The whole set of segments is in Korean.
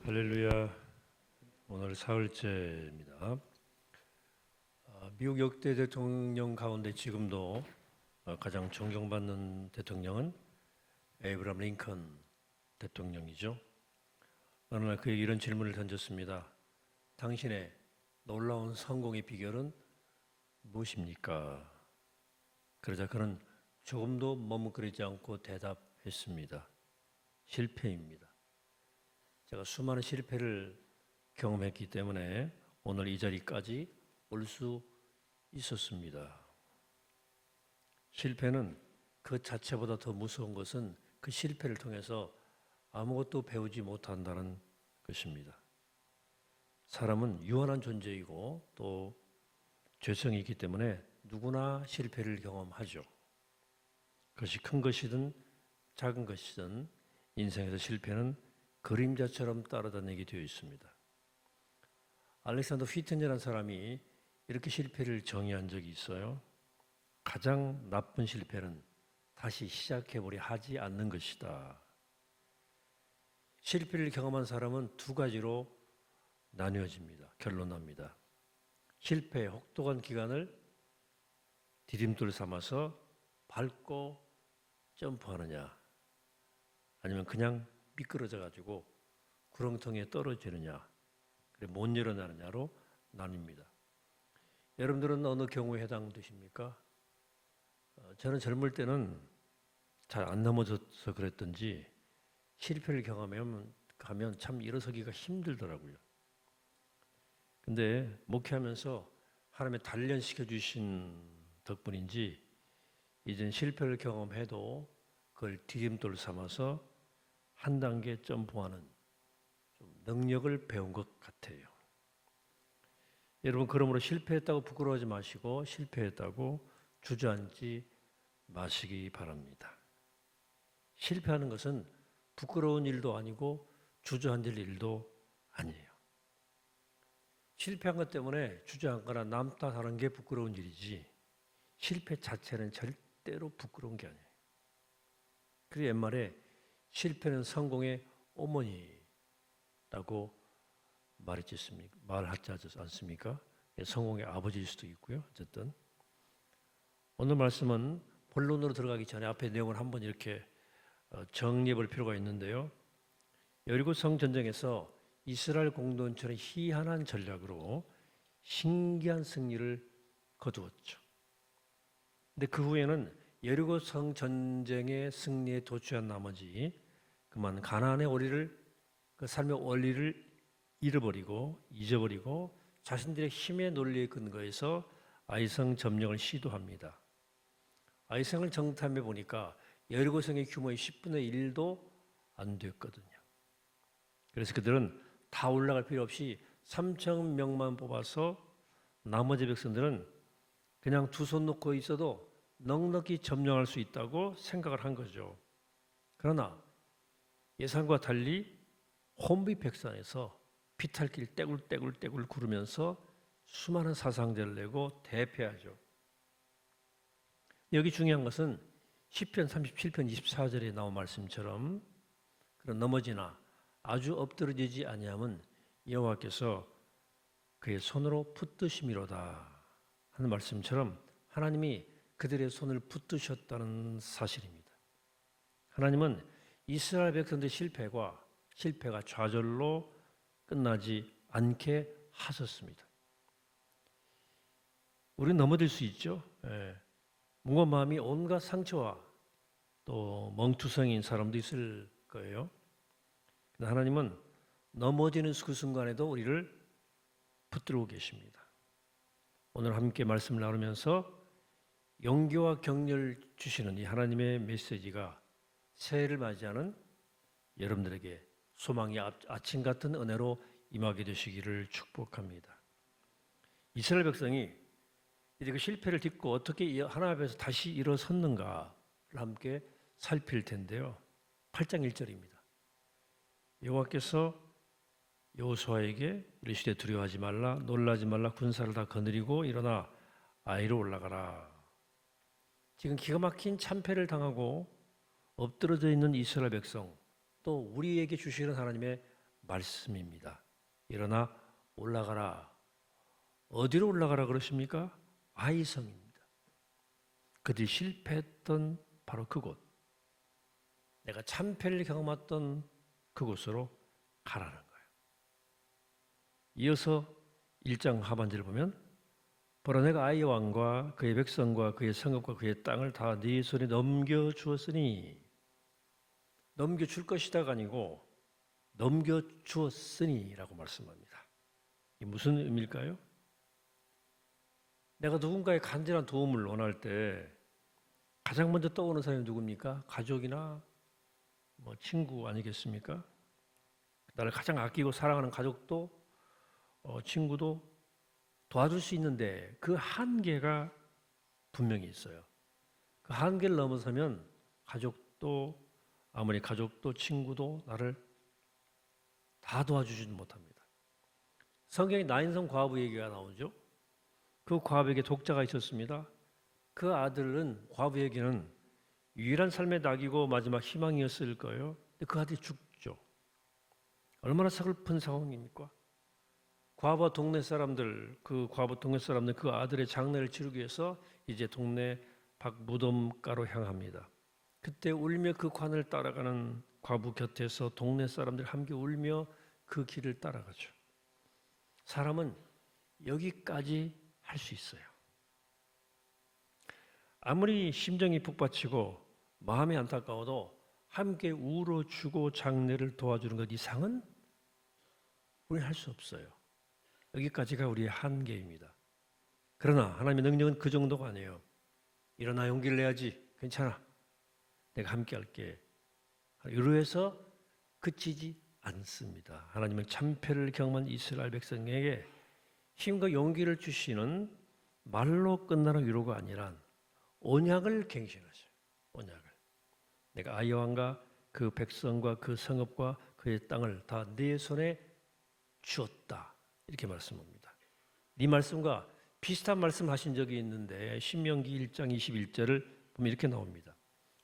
할렐루야. 오늘 사흘째입니다. 미국 역대 대통령 가운데 지금도 가장 존경받는 대통령은 에이브람 링컨 대통령이죠. 어느 날 그에게 이런 질문을 던졌습니다. 당신의 놀라운 성공의 비결은 무엇입니까? 그러자 그는 조금도 머뭇거리지 않고 대답했습니다. 실패입니다. 제가 수많은 실패를 경험했기 때문에 오늘 이 자리까지 올 수 있었습니다. 실패는 그 자체보다 더 무서운 것은 그 실패를 통해서 아무것도 배우지 못한다는 것입니다. 사람은 유한한 존재이고 또 죄성이 있기 때문에 누구나 실패를 경험하죠. 그것이 큰 것이든 작은 것이든 인생에서 실패는 그림자처럼 따라다니게 되어 있습니다. 알렉산더 휘튼이라는 사람이 이렇게 실패를 정의한 적이 있어요. 가장 나쁜 실패는 다시 시작해보려 하지 않는 것이다. 실패를 경험한 사람은 두 가지로 나뉘어집니다. 결론납니다. 실패의 혹독한 기간을 디딤돌 삼아서 밟고 점프하느냐, 아니면 그냥 미끄러져 가지고 구렁텅이에 떨어지느냐, 그래 못 일어나느냐로 나뉩니다. 여러분들은 어느 경우에 해당되십니까? 저는 젊을 때는 잘 안 넘어져서 그랬던지 실패를 경험하면 참 일어서기가 힘들더라고요. 근데 목회하면서 하나님의 단련시켜 주신 덕분인지 이젠 실패를 경험해도 그걸 디딤돌 삼아서 한 단계 점프하는 좀 능력을 배운 것 같아요. 여러분, 그러므로 실패했다고 부끄러워하지 마시고 실패했다고 주저앉지 마시기 바랍니다. 실패하는 것은 부끄러운 일도 아니고 주저앉을 일도 아니에요. 실패한 것 때문에 주저앉거나 남 탓하는 게 부끄러운 일이지 실패 자체는 절대로 부끄러운 게 아니에요. 그래서 옛말에 실패는 성공의 어머니라고 말하지 않습니까? 성공의 아버지일 수도 있고요. 어쨌든 오늘 말씀은 본론으로 들어가기 전에 앞에 내용을 한번 이렇게 정리해 볼 필요가 있는데요. 여리고성 전쟁에서 이스라엘 공동체는 희한한 전략으로 신기한 승리를 거두었죠. 근데 그 후에는 여리고성 전쟁의 승리에 도취한 나머지 그만 가나안의 그 삶의 원리를 잊어버리고 자신들의 힘의 논리에 근거해서 아이성 점령을 시도합니다. 아이성을 정탐해 보니까 여리고성의 규모의 10분의 1도 안 됐거든요. 그래서 그들은 다 올라갈 필요 없이 3,000명만 뽑아서 나머지 백성들은 그냥 두 손 놓고 있어도 넉넉히 점령할 수 있다고 생각을 한 거죠. 그러나 예상과 달리 혼비백산에서 피탈길 떼굴떼굴 구르면서 수많은 사상자를 내고 대패하죠. 여기 중요한 것은 시편 37편 24절에 나온 말씀처럼 그런 넘어지나 아주 엎드러지지 아니함은 여호와께서 그의 손으로 붙드심이로다 하는 말씀처럼 하나님이 그들의 손을 붙드셨다는 사실입니다. 하나님은 이스라엘 백성들의 실패가 좌절로 끝나지 않게 하셨습니다. 우리는 넘어질 수 있죠. 무거운 마음이 온갖 상처와 또 멍투성인 사람도 있을 거예요. 그러나 하나님은 넘어지는 그 순간에도 우리를 붙들고 계십니다. 오늘 함께 말씀을 나누면서 용기와 격려를 주시는 이 하나님의 메시지가 새해를 맞이하는 여러분들에게 소망의 아침 같은 은혜로 임하게 되시기를 축복합니다. 이스라엘 백성이 이제 그 실패를 딛고 어떻게 하나님 앞에서 다시 일어섰는가를 함께 살필 텐데요. 8장 1절입니다. 여호와께서 여호수아에게 이르시되 두려워하지 말라, 놀라지 말라, 군사를 다 거느리고 일어나 아이로 올라가라. 지금 기가 막힌 참패를 당하고 엎드러져 있는 이스라엘 백성, 또 우리에게 주시는 하나님의 말씀입니다. 일어나 올라가라. 어디로 올라가라 그러십니까? 아이성입니다. 그들이 실패했던 바로 그곳, 내가 참패를 경험했던 그곳으로 가라는 거예요. 이어서 1장 하반절을 보면 보라 내가 아이 왕과 그의 백성과 그의 성읍과 그의 땅을 다 네 손에 넘겨주었으니, 넘겨줄 것이다가 아니고 넘겨주었으니라고 말씀합니다. 이게 무슨 의미일까요? 내가 누군가의 간절한 도움을 원할 때 가장 먼저 떠오르는 사람이 누굽니까? 가족이나 친구 아니겠습니까? 나를 가장 아끼고 사랑하는 가족도 친구도 도와줄 수 있는데 그 한계가 분명히 있어요. 그 한계를 넘어서면 아무리 가족도 친구도 나를 다 도와주지는 못합니다. 성경에 나인성 과부 얘기가 나오죠. 그 과부에게 독자가 있었습니다. 그 아들은 과부에게는 유일한 삶의 낙이고 마지막 희망이었을 거예요. 근데 그 아들이 죽죠. 얼마나 슬픈 상황입니까? 과부 동네 사람들 그 아들의 장례를 치르기 위해서 이제 동네 밖 무덤가로 향합니다. 그때 울며 그 관을 따라가는 과부 곁에서 동네 사람들 함께 울며 그 길을 따라가죠. 사람은 여기까지 할 수 있어요. 아무리 심정이 북받치고 마음이 안타까워도 함께 울어주고 장례를 도와주는 것 이상은 우리는 할 수 없어요. 여기까지가 우리의 한계입니다. 그러나 하나님의 능력은 그 정도가 아니에요. 일어나 용기를 내야지. 괜찮아. 내가 함께 할게. 이로 해서 그치지 않습니다. 하나님은 참패를 경험한 이스라엘 백성에게 힘과 용기를 주시는 말로 끝나는 위로가 아니라 언약을 갱신하셔요. 언약을. 내가 아이 왕과 그 백성과 그 성읍과 그의 땅을 다 네 손에 주었다. 이렇게 말씀합니다. 이 말씀과 비슷한 말씀 하신 적이 있는데 신명기 1장 21절을 보면 이렇게 나옵니다.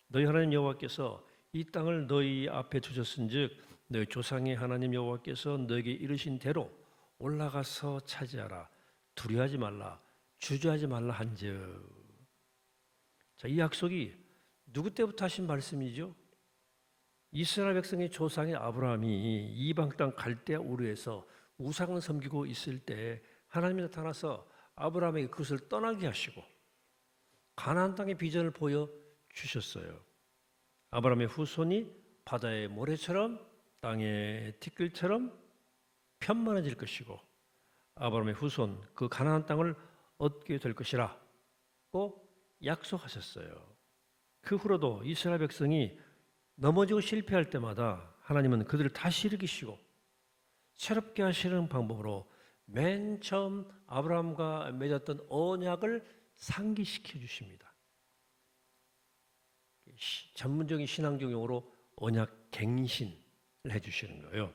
너희 하나님 여호와께서 이 땅을 너희 앞에 두셨은즉 너희 조상의 하나님 여호와께서 너에게 이르신 대로 올라가서 차지하라. 두려워하지 말라. 주저하지 말라 한즉. 자, 이 약속이 누구 때부터 하신 말씀이죠? 이스라엘 백성의 조상의 아브라함이 이방 땅 갈대아 우르에서 우상을 섬기고 있을 때 하나님이 나타나서 아브라함에게 그것을 떠나게 하시고 가나안 땅의 비전을 보여주셨어요. 아브라함의 후손이 바다의 모래처럼 땅의 티끌처럼 편만해질 것이고 아브라함의 후손 그 가나안 땅을 얻게 될 것이라고 약속하셨어요. 그 후로도 이스라엘 백성이 넘어지고 실패할 때마다 하나님은 그들을 다시 일으키시고 새롭게 하시는 방법으로 맨 처음 아브라함과 맺었던 언약을 상기시켜 주십니다. 전문적인 신앙적 용어로 언약 갱신을 해주시는 거예요.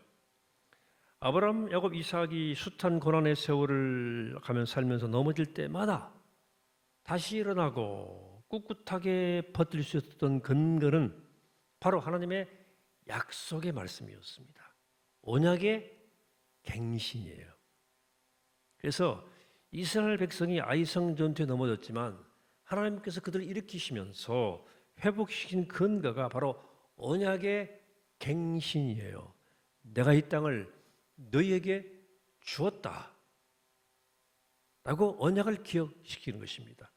아브라함, 야곱, 이삭이 숱한 고난의 세월을 가면 살면서 넘어질 때마다 다시 일어나고 꿋꿋하게 버틸 수 있었던 근거는 바로 하나님의 약속의 말씀이었습니다. 언약의 갱신이에요. 그래서 이스라엘 백성이 아이성 전투에 넘어졌지만 하나님께서 그들을 일으키시면서 회복시킨 근거가 바로 언약의 갱신이에요. 내가 이 땅을 너희에게 주었다 라고 언약을 기억시키는 것입니다.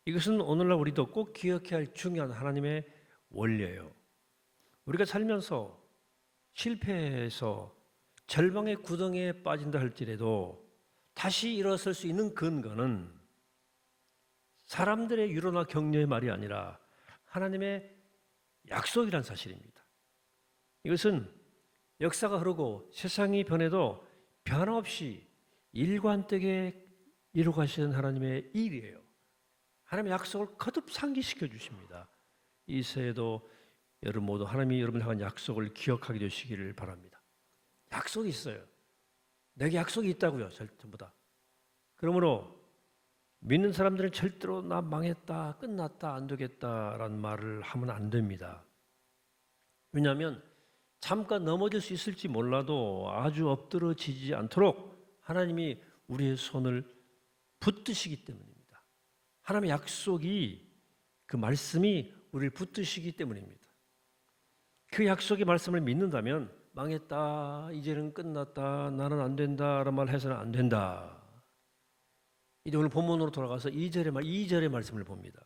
이것은 오늘날 우리도 꼭 기억해야 할 중요한 하나님의 원리예요. 우리가 살면서 실패해서 절망의 구덩이에 빠진다 할지라도 다시 일어설 수 있는 근거는 사람들의 유로나 격려의 말이 아니라 하나님의 약속이란 사실입니다. 이것은 역사가 흐르고 세상이 변해도 변함없이 일관되게 이루가시는 하나님의 일이에요. 하나님의 약속을 거듭 상기시켜 주십니다. 이 새해도 여러분 모두 하나님이 여러분을 향한 약속을 기억하게 되시기를 바랍니다. 약속이 있어요. 내게 약속이 있다고요. 전부 다. 그러므로 믿는 사람들은 절대로 나 망했다, 끝났다, 안 되겠다라는 말을 하면 안 됩니다. 왜냐하면 잠깐 넘어질 수 있을지 몰라도 아주 엎드러지지 않도록 하나님이 우리의 손을 붙드시기 때문입니다. 하나님의 약속이, 그 말씀이 우리를 붙드시기 때문입니다. 그 약속의 말씀을 믿는다면 망했다, 이제는 끝났다, 나는 안 된다 라는 말 해서는 안 된다. 이제 오늘 본문으로 돌아가서 2절의 말씀을 봅니다.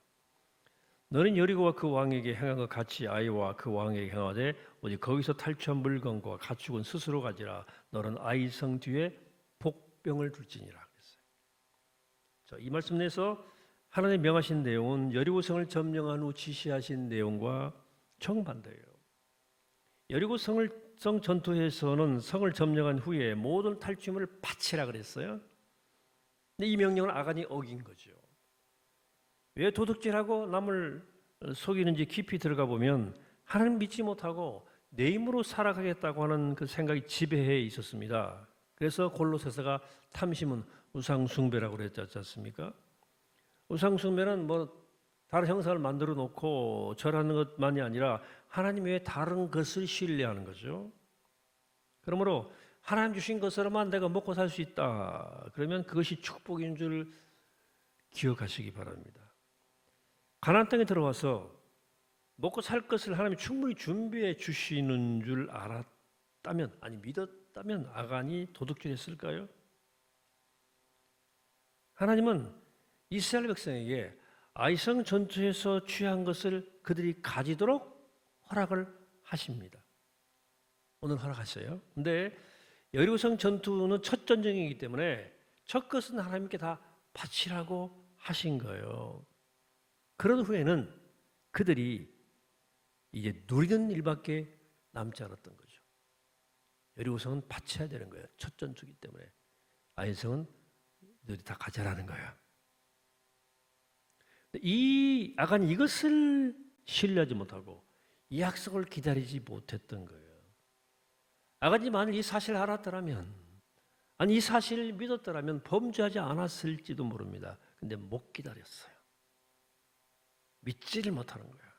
너는 여리고와 그 왕에게 행한 것 같이 아이와 그 왕에게 행하되 오직 거기서 탈취한 물건과 가축은 스스로 가지라. 너는 아이 성 뒤에 복병을 둘지니라 그랬어요. 자, 이 말씀 내에서 하나님 명하신 내용은 여리고성을 점령한 후 지시하신 내용과 정반대예요. 여리고성 전투에서는 성을 점령한 후에 모든 탈취물을 바치라 그랬어요. 근데 이 명령을 아간이 어긴 거죠. 왜 도둑질하고 남을 속이는지 깊이 들어가 보면 하나님 믿지 못하고 내 힘으로 살아가겠다고 하는 그 생각이 지배해 있었습니다. 그래서 골로새서가 탐심은 우상 숭배라고 그랬지 않습니까? 우상 숭배는 뭐 다른 형상을 만들어 놓고 절하는 것만이 아니라 하나님 외에 다른 것을 신뢰하는 거죠. 그러므로 하나님 주신 것으로만 내가 먹고 살 수 있다. 그러면 그것이 축복인 줄 기억하시기 바랍니다. 가나안 땅에 들어와서 먹고 살 것을 하나님이 충분히 준비해 주시는 줄 알았다면, 아니 믿었다면 아간이 도둑질했을까요? 하나님은 이스라엘 백성에게 아이성 전투에서 취한 것을 그들이 가지도록 허락을 하십니다. 오늘 허락하셔요. 근데 여리고성 전투는 첫 전쟁이기 때문에 첫 것은 하나님께 다 바치라고 하신 거예요. 그런 후에는 그들이 이제 누리는 일밖에 남지 않았던 거죠. 여리고성은 바쳐야 되는 거예요. 첫 전투이기 때문에. 아이성은 너희 다 가져라는 거예요. 이 아간이 이것을 신뢰하지 못하고 이 약속을 기다리지 못했던 거예요. 아간이 만일 이 사실을 알았더라면, 아니 이 사실을 믿었더라면 범죄하지 않았을지도 모릅니다. 근데 못 기다렸어요. 믿지를 못하는 거예요.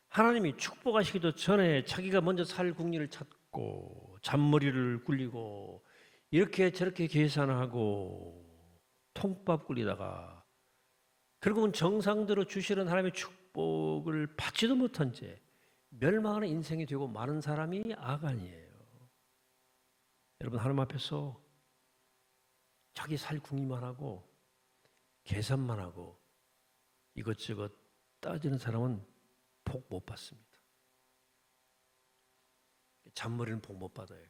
하나님이 축복하시기도 전에 자기가 먼저 살 궁리를 찾고 잔머리를 굴리고 이렇게 저렇게 계산하고 통밥 굴리다가 결국은 정상대로 주시는 하나님의 축복을 받지도 못한 채 멸망하는 인생이 되고 마는 사람이 아간이에요. 여러분, 하나님 앞에서 자기 살 궁리만 하고 계산만 하고 이것저것 따지는 사람은 복 못 받습니다. 잔머리는 복 못 받아요.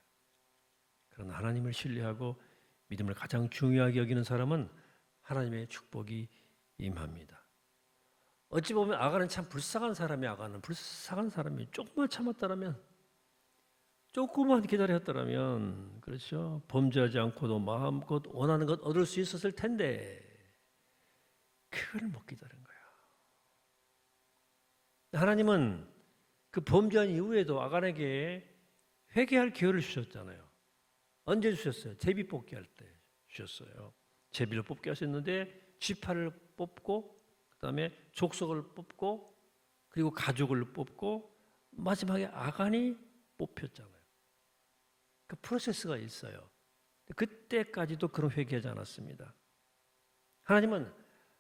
그러나 하나님을 신뢰하고 믿음을 가장 중요하게 여기는 사람은 하나님의 축복이 임합니다. 어찌 보면 아간은 참 불쌍한 사람이, 아간은 불쌍한 사람이 조금만 참았더라면, 조금만 기다렸더라면, 그렇죠? 범죄하지 않고도 마음껏 원하는 것 얻을 수 있었을 텐데 그걸 못 기다린 거야. 하나님은 그 범죄한 이후에도 아간에게 회개할 기회를 주셨잖아요. 언제 주셨어요? 제비 뽑기 할 때 주셨어요. 제비를 뽑게 하셨는데 지파를 뽑고 그다음에 족속을 뽑고 그리고 가족을 뽑고 마지막에 아간이 뽑혔잖아요. 그 프로세스가 있어요. 그때까지도 그런 회개하지 않았습니다. 하나님은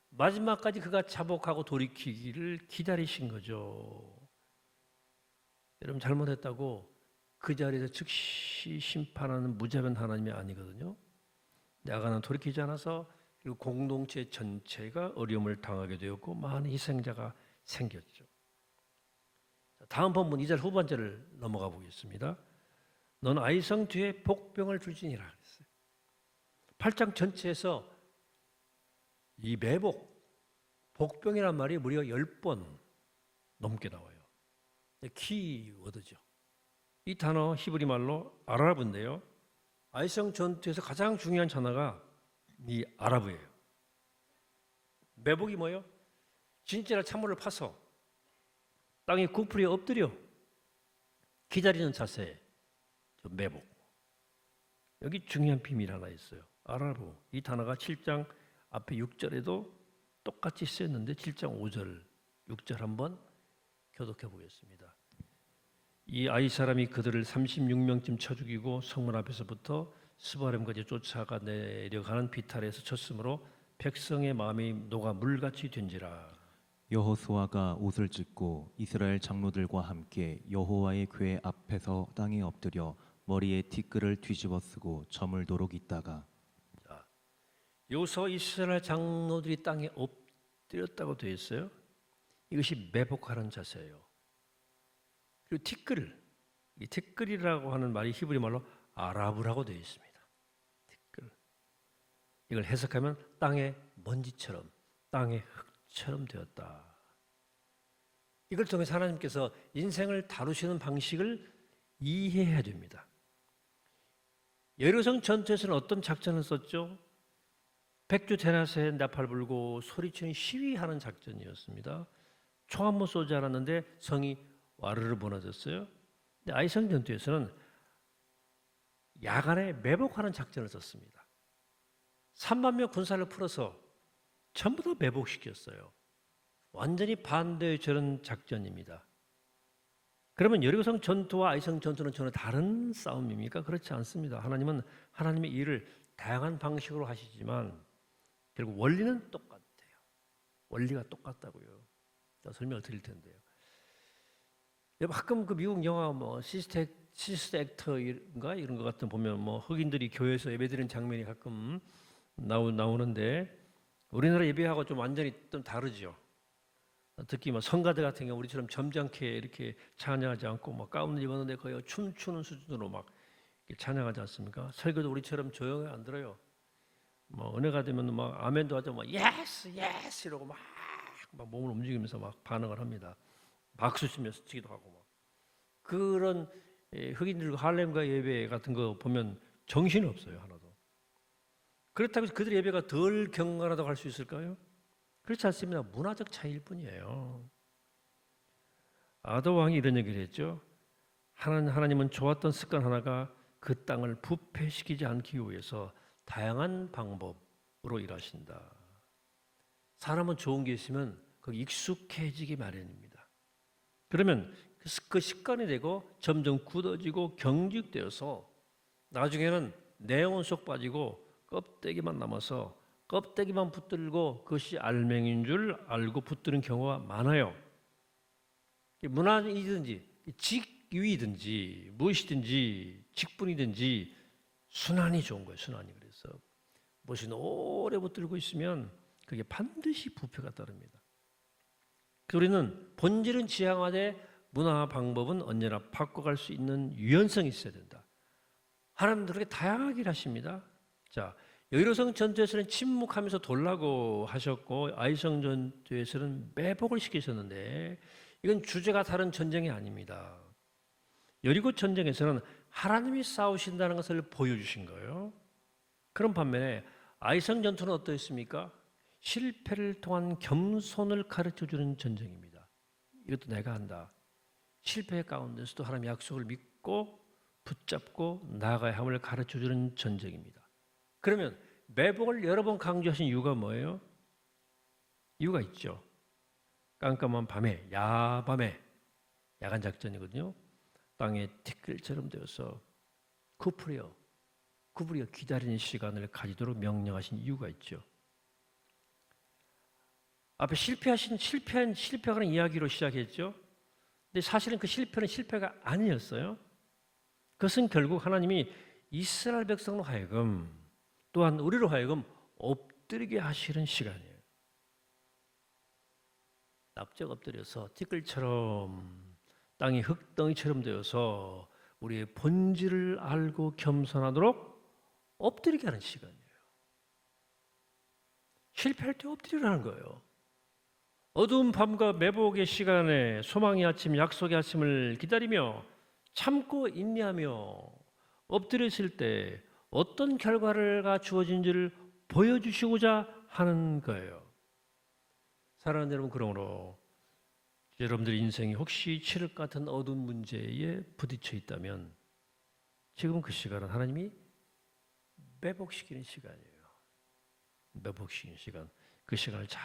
마지막까지 그가 자복하고 돌이키기를 기다리신 거죠. 여러분, 잘못했다고 그 자리에서 즉시 심판하는 무자비한 하나님이 아니거든요. 아간은 돌이키지 않아서 그리고 공동체 전체가 어려움을 당하게 되었고 많은 희생자가 생겼죠. 다음 본문 2절 후반절을 넘어가 보겠습니다. 넌 아이성 뒤에 복병을 둘지니라 그랬어요. 8장 전체에서 이 매복, 복병이란 말이 무려 10번 넘게 나와요. 키워드죠. 이 단어 히브리 말로 아랍인데요. 아이성 전투에서 가장 중요한 단어가 이 아랍이에요. 매복이 뭐예요? 진짜로 찬물을 파서 땅에 구부리에 엎드려 기다리는 자세, 매복. 여기 중요한 비밀 하나 있어요. 아라부. 이 단어가 7장 앞에 6절에도 똑같이 쓰였는데 7장 5절, 6절 한번 교독해 보겠습니다. 이 아이 사람이 그들을 36명쯤 쳐 죽이고 성문 앞에서부터 스바렘까지 쫓아가 내려가는 비탈에서 쳤으므로 백성의 마음이 녹아 물같이 된지라. 여호수아가 옷을 찢고 이스라엘 장로들과 함께 여호와의 궤 앞에서 땅에 엎드려 머리에 티끌을 뒤집어 쓰고 저물도록 있다가 여호수아 이스라엘 장로들이 땅에 엎드렸다고 되어 있어요. 이것이 매복하는 자세예요. 그리고 티끌, 이 티끌이라고 하는 말이 히브리 말로 아라브라고 되어 있습니다. 티끌. 이걸 해석하면 땅의 먼지처럼, 땅의 흙처럼 되었다. 이걸 통해서 하나님께서 인생을 다루시는 방식을 이해해야 됩니다. 여리고성 전투에서는 어떤 작전을 썼죠? 백주 대낮에 나팔 불고 소리치는 시위하는 작전이었습니다. 총 한 번 쏘지 않았는데 성이 와르르 무너졌어요. 근데 아이성 전투에서는 야간에 매복하는 작전을 썼습니다. 3만 명 군사를 풀어서 전부 다 매복시켰어요. 완전히 반대의 저런 작전입니다. 그러면 여리고성 전투와 아이성 전투는 전혀 다른 싸움입니까? 그렇지 않습니다. 하나님은 하나님의 일을 다양한 방식으로 하시지만 결국 원리는 똑같아요. 원리가 똑같다고요. 설명을 드릴 텐데요. 가끔 그 미국 영화 뭐 시스터 액터인가 이런 것 같은 보면 뭐 흑인들이 교회에서 예배드리는 장면이 가끔 나오는데 우리나라 예배하고 좀 완전히 좀 다르죠. 특히 뭐 성가대 같은 경우 우리처럼 점잖게 이렇게 찬양하지 않고 막 가운을 입었는데 거의 춤추는 수준으로 막 찬양하지 않습니까? 설교도 우리처럼 조용히 안 들어요. 뭐 은혜가 되면 막 아멘도 하죠. 막 예스 예스 이러고 막 몸을 움직이면서 막 반응을 합니다. 박수 치면서 치기도 하고 막 그런 흑인들과 할렘과 예배 같은 거 보면 정신이 없어요 하나도. 그렇다고 해서 그들 예배가 덜 경건하다고 할 수 있을까요? 그렇지 않습니다. 문화적 차이일 뿐이에요. 아도 왕이 이런 얘기를 했죠. 하나님은 좋았던 습관 하나가 그 땅을 부패시키지 않기 위해서 다양한 방법으로 일하신다. 사람은 좋은 게 있으면 그 익숙해지기 마련입니다. 그러면 그 습관이 되고 점점 굳어지고 경직되어서 나중에는 내용은 쏙 빠지고 껍데기만 남아서 껍데기만 붙들고 그것이 알맹이인 줄 알고 붙드는 경우가 많아요. 문화이든지 직위든지 무엇이든지 직분이든지 순환이 좋은 거예요. 순환이. 그래서 무엇이 오래 붙들고 있으면 그게 반드시 부패가 따릅니다. 우리는 본질은 지향하되 문화 방법은 언제나 바꿔갈 수 있는 유연성이 있어야 된다. 하나님은 그렇게 다양하게 일하십니다. 자, 여리고성 전투에서는 침묵하면서 돌라고 하셨고 아이성 전투에서는 매복을 시키셨는데 이건 주제가 다른 전쟁이 아닙니다. 여리고 전쟁에서는 하나님이 싸우신다는 것을 보여주신 거예요. 그런 반면에 아이성 전투는 어떠했습니까? 실패를 통한 겸손을 가르쳐주는 전쟁입니다. 이것도 내가 한다. 실패 가운데서도 하나님의 약속을 믿고 붙잡고 나아가야 함을 가르쳐주는 전쟁입니다. 그러면 매복을 여러 번 강조하신 이유가 뭐예요? 이유가 있죠. 깜깜한 밤에 야밤에 야간 작전이거든요. 땅에 티끌처럼 되어서 구부려 기다리는 시간을 가지도록 명령하신 이유가 있죠. 앞에 실패하는 이야기로 시작했죠. 근데 사실은 그 실패는 실패가 아니었어요. 그것은 결국 하나님이 이스라엘 백성으로 하여금 또한 우리로 하여금 엎드리게 하시는 시간이에요. 납작 엎드려서 티끌처럼 땅이 흙덩이처럼 되어서 우리의 본질을 알고 겸손하도록 엎드리게 하는 시간이에요. 실패할 때 엎드리라는 거예요. 어두운 밤과 매복의 시간에 소망의 아침, 약속의 아침을 기다리며 참고 인내하며 엎드렸을 때 어떤 결과가 주어진지를 보여주시고자 하는 거예요. 사랑하는 여러분, 그러므로 여러분들 인생이 혹시 칠흑 같은 어두운 문제에 부딪혀 있다면 지금 그 시간은 하나님이 매복시키는 시간이에요. 매복시키는 시간, 그 시간을 잘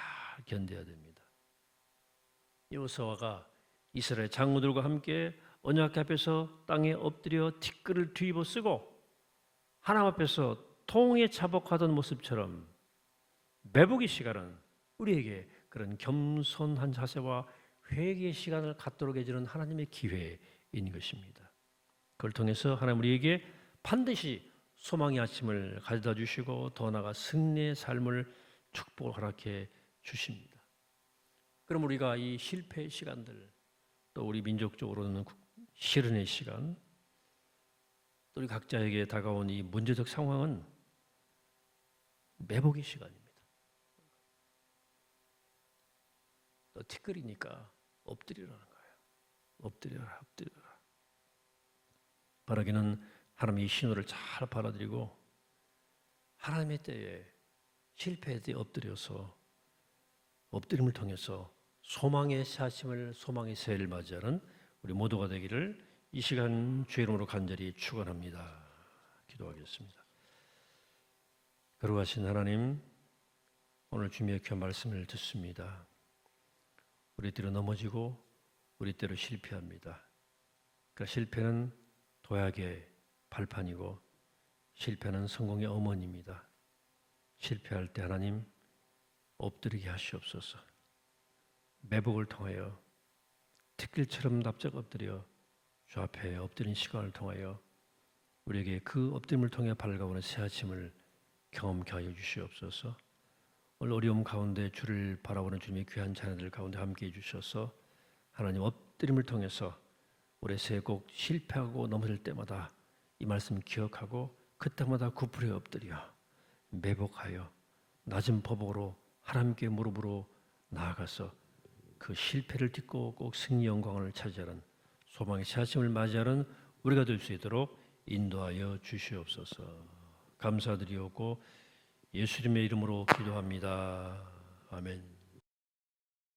견뎌야 됩니다. 여호수아가 이스라엘 장로들과 함께 언약 앞에서 땅에 엎드려 티끌을 뒤집어 쓰고 하나님 앞에서 통에 차복하던 모습처럼 매복의 시간은 우리에게 그런 겸손한 자세와 회개의 시간을 갖도록 해주는 하나님의 기회인 것입니다. 그걸 통해서 하나님 우리에게 반드시 소망의 아침을 가져다 주시고 더 나아가 승리의 삶을 축복을 허락해 주십니다. 그럼 우리가 이 실패의 시간들, 또 우리 민족적으로는 실현의 시간, 또 우리 각자에게 다가온 이 문제적 상황은 매복의 시간입니다. 또 티끌이니까 엎드리라는 거예요. 엎드려라, 엎드려라. 바라기는 하나님의 이 신호를 잘 받아들이고 하나님의 때에 실패에 대해 엎드려서 엎드림을 통해서 소망의 새 아침을, 소망의 새해를 맞이하는 우리 모두가 되기를 이 시간 주의 이름으로 간절히 축원합니다. 기도하겠습니다. 거룩하신 하나님, 오늘 주님의 귀한 말씀을 듣습니다. 우리 때로 넘어지고 우리 때로 실패합니다. 그러니까 실패는 도약의 발판이고 실패는 성공의 어머니입니다. 실패할 때 하나님 엎드리게 하시옵소서. 매복을 통하여 티끌처럼 납작 엎드려 주 앞에 엎드린 시간을 통하여 우리에게 그 엎드림을 통해 밝아오는 새 아침을 경험케 하여 주시옵소서. 오늘 어려움 가운데 주를 바라보는 주님의 귀한 자녀들 가운데 함께해 주셔서 하나님 엎드림을 통해서 올해 새해 꼭 실패하고 넘어질 때마다 이 말씀 기억하고 그때마다 굽부려 엎드려 매복하여 낮은 법으로 하나님께 무릎으로 나아가서 그 실패를 딛고 꼭 승리 영광을 차지하는 소망의 새 아침을 맞이하는 우리가 될 수 있도록 인도하여 주시옵소서. 감사드리옵고 예수님의 이름으로 기도합니다. 아멘.